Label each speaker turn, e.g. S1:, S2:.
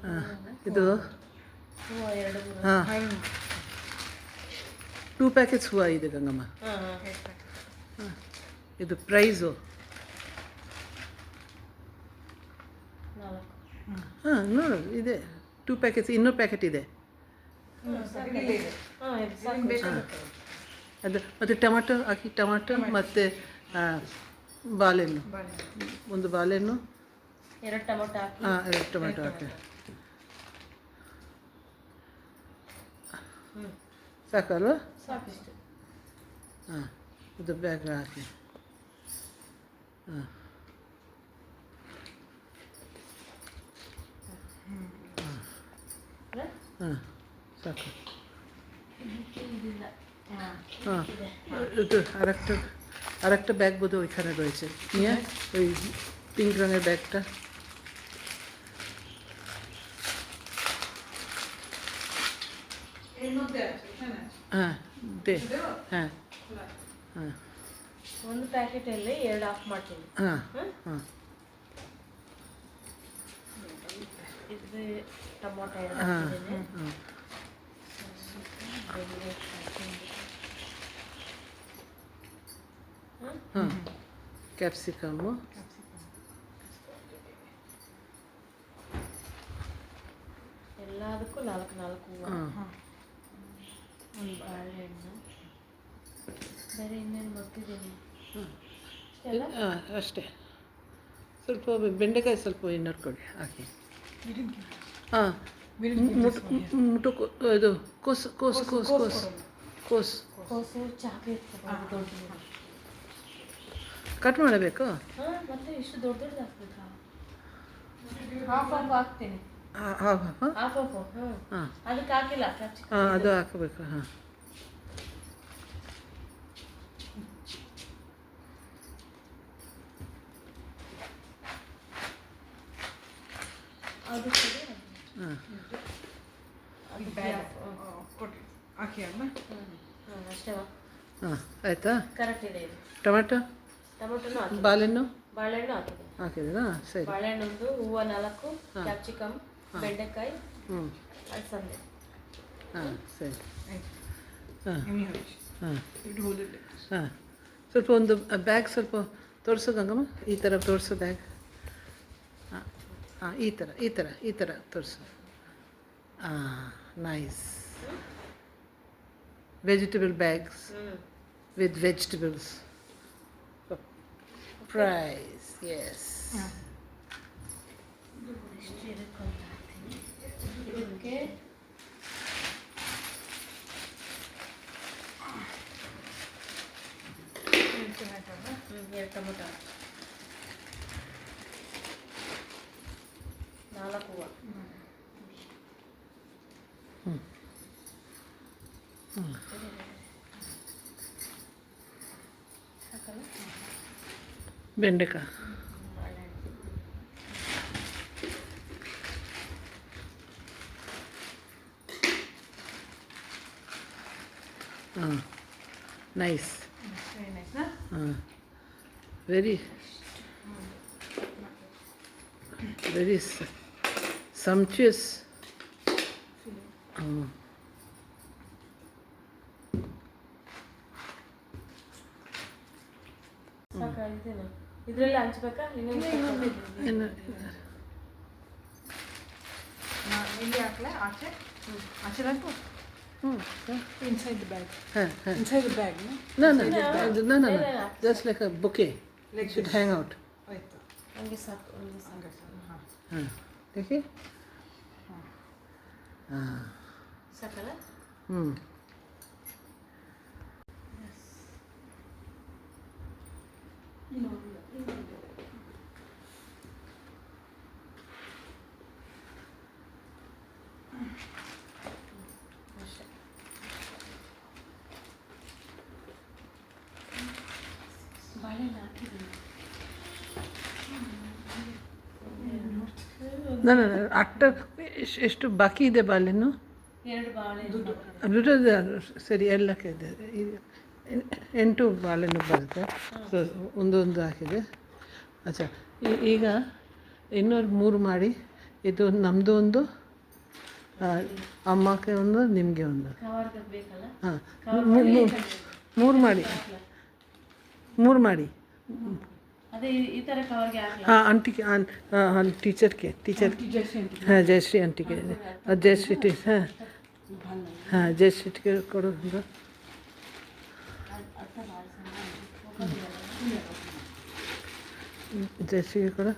S1: ಹಾಂ ಇದು
S2: ಹೂವು 2 3
S1: ಹಾಂ 2 ಪ್ಯಾಕೆಟ್ಸ್ ಹೂವು ಇದೆ ಗಂಗಮ್ಮ. ಹಾಂ ಇದು ಪ್ರೈಸು
S2: 4
S1: ಹಾಂ ನೋಡು ಇದೆ 2 ಪ್ಯಾಕೆಟ್ಸ್, ಇನ್ನೂ ಪ್ಯಾಕೆಟ್ ಇದೆ. ಅದು ಮತ್ತು ಟೊಮಾಟೊ ಹಾಕಿ, ಟೊಮಾಟೊ ಮತ್ತು ಬಾಳೆಹಣ್ಣು, ಒಂದು ಬಾಳೆಹಣ್ಣು,
S2: 2 ಟೊಮೊಟೊ ಹಾಕಿ.
S1: ಹಾಂ 2 ಟೊಮೆಟೊ ಹಾಕಿ ಸಾಕಲ್ವಾ?
S2: ಸಾಕಿಷ್ಟು.
S1: ಹಾಂ ಇದು ಬ್ಯಾಗ್ ಹಾಕಿ. ಹಾಂ ಹಾಂ ಸಾಕು. হ্যাঁ একটু আরেকটা ব্যাগ বোধ ওইখানে রয়েছে, নিয়ে ওই পিঙ্ক রঙের ব্যাগটা। হ্যাঁ দে, হ্যাঁ হ্যাঁ
S2: ಒಂದು ಪ್ಯಾಕೆಟಲ್ಲಿ 2 ಆಫ್ ಮಾಡ್ತೀನಿ.
S1: ಹಾಂ ಹಾಂ
S2: ಇದು ಟೊಮೊಟೊ 2
S1: ಹಾಂ
S2: ಹಾಕಿದ್ದೀನಿ.
S1: ಹಾಂ ಹಾಂ ಕ್ಯಾಪ್ಸಿಕಮ್ಮು,
S2: ಎಲ್ಲದಕ್ಕೂ 4 ಹೂವು.
S1: ಹಾಂ
S2: ಒಂದು ಬಾಳೆಹಣ್ಣು, ಬೇರೆ ಇನ್ನೇನು ಬರ್ತಿದ್ದೀನಿ.
S1: ಹಾಂ ಅಷ್ಟೇ. ಸ್ವಲ್ಪ ಬೆಂಡೆಕಾಯಿ ಸ್ವಲ್ಪ ಇನ್ನೊಂದು ಕೊಡಿ ಹಾಕಿ. ಹಾಂ ಮುಟು ಇದು ಕೋಸು ಕೋಸು ಕೋಸು ಕೋಸು ಕೋಸು
S2: ಕೋಸು ಚಾಕ್ಲೇಟ್ ದೊಡ್ಡದು.
S1: ಕಟ್ ಮಾಡಬೇಕು.
S2: ಹಾಂ ಮತ್ತೆ ಇಷ್ಟು ದೊಡ್ಡದು ಹಾಕ್ಬೇಕಾ? ಹಾಫ್ ಹಾಕ್ತೀನಿ.
S1: ಹಾಂ ಹಾಂ ಹಾಂ
S2: ಹಾಫ್ ಹ್ಞೂ.
S1: ಹಾಂ
S2: ಅದಕ್ಕೆ ಹಾಕಿಲ್ಲ ಕ್ಯಾಪ್ಸಿಕಮ್.
S1: ಹಾಂ ಅದು ಹಾಕಬೇಕು. ಹಾಂ
S2: ಅದು ಸರಿ.
S1: ಹಾಂ
S3: ಹಾಕಿ ಅಮ್ಮ.
S2: ಅಷ್ಟೇ.
S1: ಹಾಂ ಆಯಿತಾ?
S2: ಕರೆಕ್ಟ್ ಇದೆ ಇದು.
S1: ಟೊಮೆಟೊ,
S2: ಟೊಮೊಟೊನು ಹಾಕಿ,
S1: ಬಾಳೆಹಣ್ಣು
S2: ಬಾಳೆಹಣ್ಣು ಹಾಕಿದೆ.
S1: ಹಾಕಿದ್ದೀರಾ? ಸರಿ.
S2: ಬಾಳೆಹಣ್ಣೊಂದು, ಹೂವು 4, ಕ್ಯಾಪ್ಸಿಕಮ್, ಬೆಂಡೆಕಾಯಿ,
S1: ಹ್ಞೂ
S2: ಅಲಸಂದೆ.
S1: ಹಾಂ ಸರಿ. ಹಾಂ
S3: ಎಣ್ಣೆ ಹಚ್ಚಿ
S1: ಹಾಂ
S3: ಇಟ್ಟು ಹೋದಿಲ್ಲ.
S1: ಹಾಂ ಸ್ವಲ್ಪ ಒಂದು ಬ್ಯಾಗ್ ಸ್ವಲ್ಪ ತೋರಿಸು ಗಂಗಮ್ಮ, ಈ ಥರ ತೋರಿಸು ಬ್ಯಾಗ್. ಹಾಂ ಹಾಂ ಈ ಥರ ಈ ಥರ ಈ ಥರ ತೋರಿಸು. ಹಾಂ nice. Vegetable bags with vegetables. Price, yes.
S2: ಇದಕ್ಕೆ ಎರಡು ಟೊಮೊಟೊ, 4 ಹೂವು. ಸಾಕಲ್ಲ?
S1: ಬೆಂಡೆಕಾಯಿ,
S2: ಬಾಳೆಹಣ್ಣು.
S1: ಹಾಂ ನೈಸ್.
S3: ವೆರಿ ನೈಸ್ ನಾ.
S1: ಹಾಂ ವೆರಿ ವೆರಿ sumptuous. ಹಾಂ
S2: ಸಾಕಾ? ಇದೇನು ಇದರಲ್ಲಿ ಹಂಚ್ಬೇಕಾ?
S1: ಇನ್ನು
S3: ಇಲ್ಲಿ ಹಾಕ್ಲಾ ಆಚೆ? ಆಚೆ ಹಾಕು.
S1: ಹ್ಞೂ
S3: Inside the bag.
S1: ಹಾಂ ಹಾಂ
S3: Inside the bag, no?
S1: no, just like a bouquet.
S3: Like
S1: Should
S3: this.
S1: hang out.
S3: ಆಯ್ತು.
S2: ಹಂಗೆ ಸಾಕು, ಹಂಗೆ ಸಾಕು.
S3: ಹಂಗೆ ಸರ್. ಹಾಂ.
S1: ಹಾಂ देखिए. ಹಾಂ
S2: ಸಾಕಲ್ಲ?
S1: ಹ್ಞೂ
S2: ಅಷ್ಟೇ. ಬಾಳೆಹಣ್ಣು ಹಾಕಿದ್ದೀನಿ.
S1: ನಾನು ಅಟ್ಟ ಎಷ್ಟು ಬಾಕಿ ಇದೆ ಬಾಳೆಹಣ್ಣು?
S2: 2 ಬಾಳೆಹಣ್ಣು.
S1: ಅದು ಸರಿ ಎಲ್ಲಕ್ಕೆ ಇದೆ. 8 ಬಾಳೆಹಣ್ಣು ಬರುತ್ತೆ. ಸೊ ಒಂದೊಂದು ಹಾಕಿದೆ. ಅಚ್ಚಾ ಈಗ ಇನ್ನೊಂದು 3 ಮಾಡಿ ಇದು ನಮ್ಮದು ಒಂದು, ಅಮ್ಮಕ್ಕೆ ಒಂದು, ನಿಮಗೆ ಒಂದು.
S2: ಕವರ್ಗೆ ಬೇಕಲ್ಲ?
S1: ಹಾಂ,
S2: ಕವರ್
S1: ಮೂರು ಮಾಡಿ, ಮೂರು ಮಾಡಿ.
S2: ಅದೇ ಈ ಥರ ಕವರ್ಗೆ ಹಾಕಲ್ಲ?
S1: ಹಾಂ, ಆಂಟಿಗೆ ಟೀಚರ್ಗೆ ಹಾಂ, ಜಯಶ್ರೀ ಆಂಟಿಗೆ, ಜಯಶ್ರೀ ಹಾಂ ಹಾಂ, ಜಯಶ್ರೀಗೆ ಕೊಡೋದು. ಜಯಶ್ರೀಗೆ ಕೊಡು.